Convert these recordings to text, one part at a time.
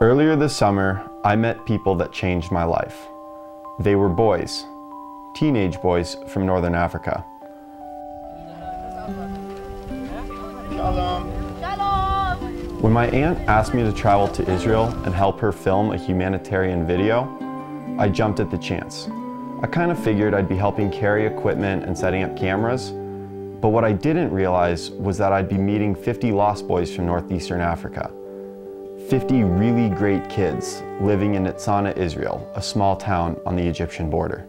Earlier this summer, I met people that changed my life. They were boys, teenage boys from Northern Africa. When my aunt asked me to travel to Israel and help her film a humanitarian video, I jumped at the chance. I kind of figured I'd be helping carry equipment and setting up cameras, but what I didn't realize was that I'd be meeting 50 lost boys from northeastern Africa. 50 really great kids living in Nitzana, Israel, a small town on the Egyptian border.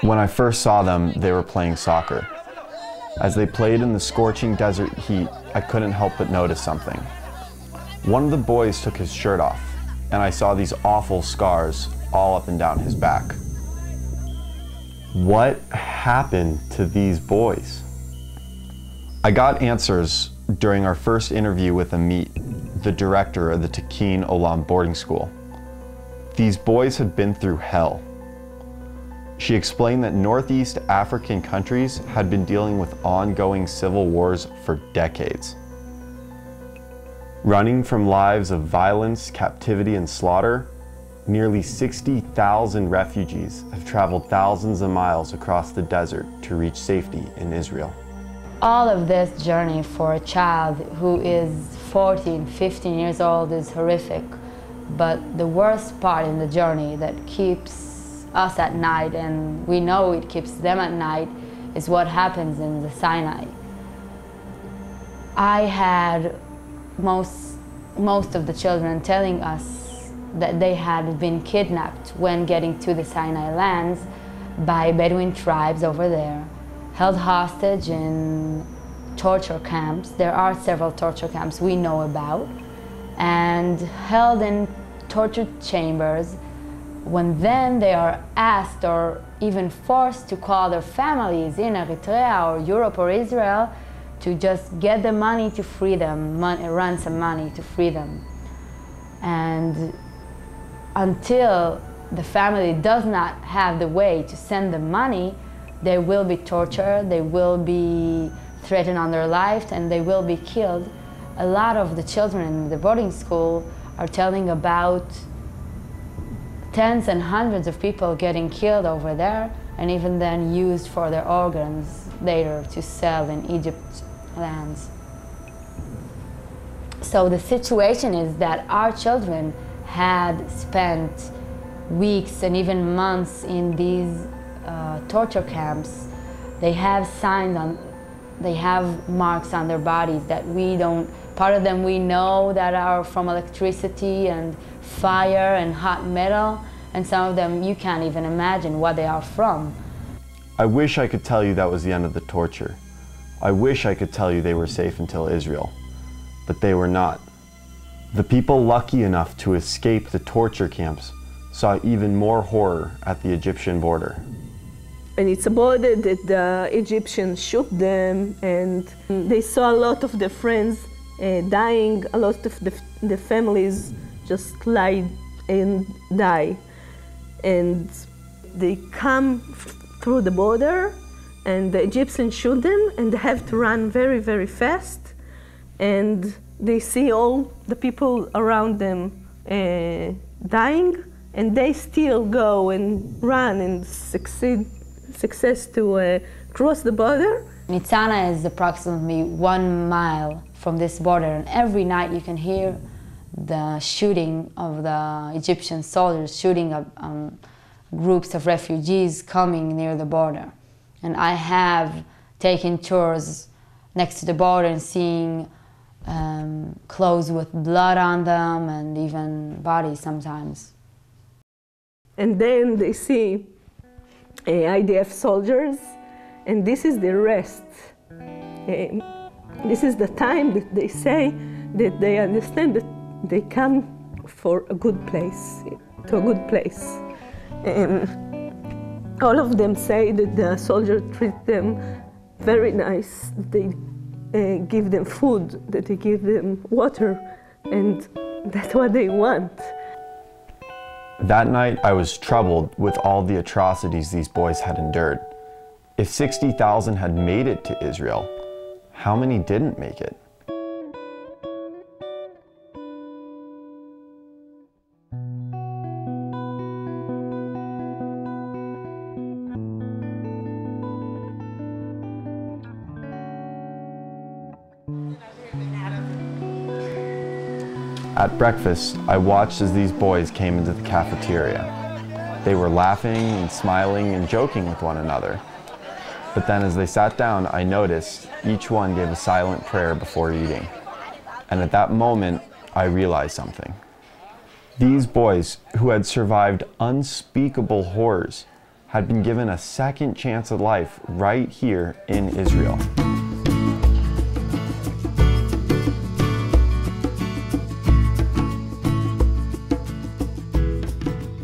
When I first saw them, they were playing soccer. As they played in the scorching desert heat, I couldn't help but notice something. One of the boys took his shirt off, and I saw these awful scars all up and down his back. What happened to these boys? I got answers during our first interview with Amit, the director of the Tikkun Olam Boarding School. These boys had been through hell. She explained that Northeast African countries had been dealing with ongoing civil wars for decades. Running from lives of violence, captivity, and slaughter, nearly 60,000 refugees have traveled thousands of miles across the desert to reach safety in Israel. All of this journey for a child who is 14, 15 years old is horrific, but the worst part in the journey that keeps us at night, and we know it keeps them at night, is what happens in the Sinai. I had most of the children telling us that they had been kidnapped when getting to the Sinai lands by Bedouin tribes over there, held hostage in torture camps. There are several torture camps we know about, and held in torture chambers, when then they are asked or even forced to call their families in Eritrea or Europe or Israel to just get the money to free them, ransom money to free them. And until the family does not have the way to send the money, they will be tortured, they will be threatened on their life, and they will be killed. A lot of the children in the boarding school are telling about tens and hundreds of people getting killed over there, and even then used for their organs later to sell in Egypt lands. So the situation is that our children had spent weeks and even months in these torture camps. They have signs they have marks on their bodies that we don't, part of them we know that are from electricity and fire and hot metal, and some of them you can't even imagine what they are from. I wish I could tell you that was the end of the torture. I wish I could tell you they were safe until Israel, but they were not. The people lucky enough to escape the torture camps saw even more horror at the Egyptian border. And it's a border that the Egyptians shoot them, and they saw a lot of their friends dying, a lot of the families just lie and die. And they come through the border, and the Egyptians shoot them, and they have to run very, very fast. And they see all the people around them dying, and they still go and run and success to cross the border. Nitzana is approximately 1 mile from this border, and every night you can hear the shooting of the Egyptian soldiers shooting up groups of refugees coming near the border. And I have taken tours next to the border and seeing clothes with blood on them and even bodies sometimes. And then they see IDF soldiers, and this is the rest. This is the time that they say that they understand that they come for a good place, to a good place. All of them say that the soldiers treat them very nice. They give them food, that they give them water, and that's what they want. That night, I was troubled with all the atrocities these boys had endured. If 60,000 had made it to Israel, how many didn't make it? At breakfast, I watched as these boys came into the cafeteria. They were laughing and smiling and joking with one another. But then as they sat down, I noticed each one gave a silent prayer before eating. And at that moment, I realized something. These boys, who had survived unspeakable horrors, had been given a second chance at life right here in Israel.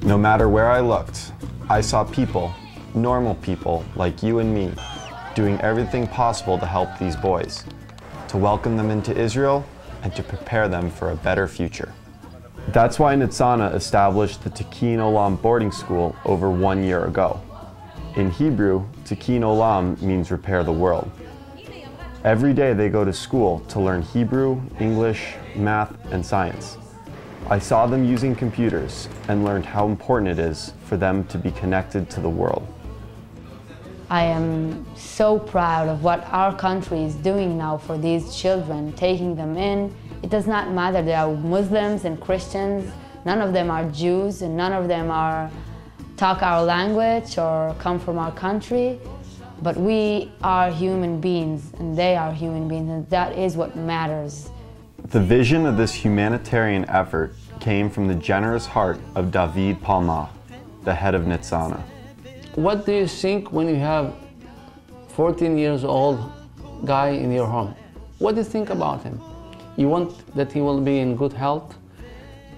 No matter where I looked, I saw people, normal people like you and me, doing everything possible to help these boys, to welcome them into Israel and to prepare them for a better future. That's why Nitzana established the Tikkun Olam Boarding School over 1 year ago. In Hebrew, Tikkun Olam means repair the world. Every day they go to school to learn Hebrew, English, math, and science. I saw them using computers and learned how important it is for them to be connected to the world. I am so proud of what our country is doing now for these children, taking them in. It does not matter, they are Muslims and Christians, none of them are Jews, and none of them talk our language or come from our country. But we are human beings, and they are human beings, and that is what matters. The vision of this humanitarian effort came from the generous heart of David Palma, the head of Nitzana. What do you think when you have 14 years old guy in your home? What do you think about him? You want that he will be in good health,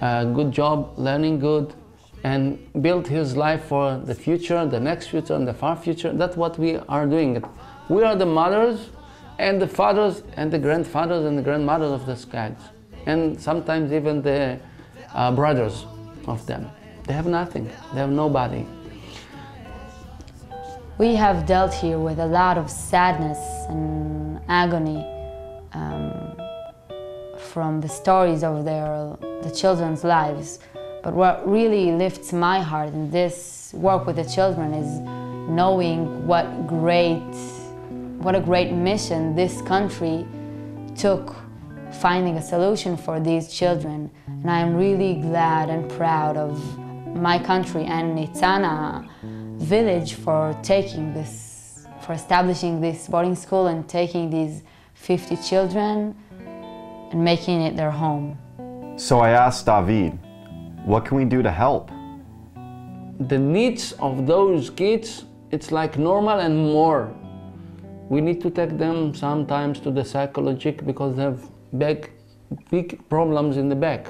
good job, learning good, and build his life for the future, the next future, and the far future. That's what we are doing. We are the mothers and the fathers and the grandfathers and the grandmothers of these guys, and sometimes even the brothers of them. They have nothing, they have nobody. We have dealt here with a lot of sadness and agony from the stories of the children's lives. But what really lifts my heart in this work with the children is knowing what a great mission this country took finding a solution for these children. And I am really glad and proud of my country and Nitzana village for establishing this boarding school and taking these 50 children and making it their home. So I asked David, what can we do to help? The needs of those kids, it's like normal and more. We need to take them sometimes to the psychologist because they have big problems in the back.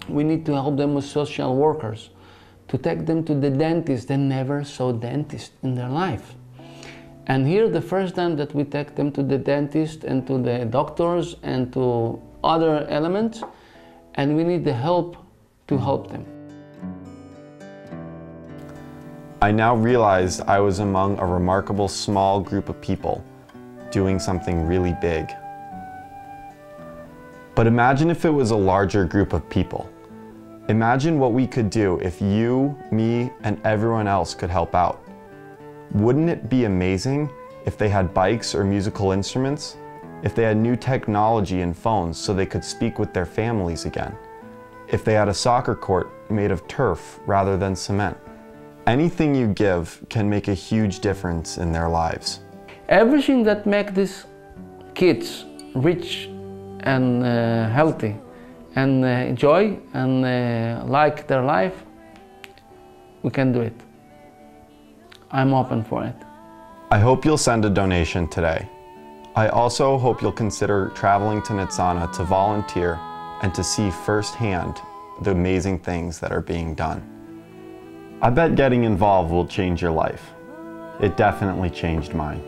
We need to help them with social workers, to take them to the dentist. They never saw dentist in their life. And here the first time that we take them to the dentist and to the doctors and to other elements, and we need the help to help them. I now realized I was among a remarkable small group of people doing something really big. But imagine if it was a larger group of people. Imagine what we could do if you, me, and everyone else could help out. Wouldn't it be amazing if they had bikes or musical instruments? If they had new technology and phones so they could speak with their families again? If they had a soccer court made of turf rather than cement? Anything you give can make a huge difference in their lives. Everything that makes these kids rich and healthy and enjoy and like their life, we can do it. I'm open for it. I hope you'll send a donation today. I also hope you'll consider traveling to Nitzana to volunteer and to see firsthand the amazing things that are being done. I bet getting involved will change your life. It definitely changed mine.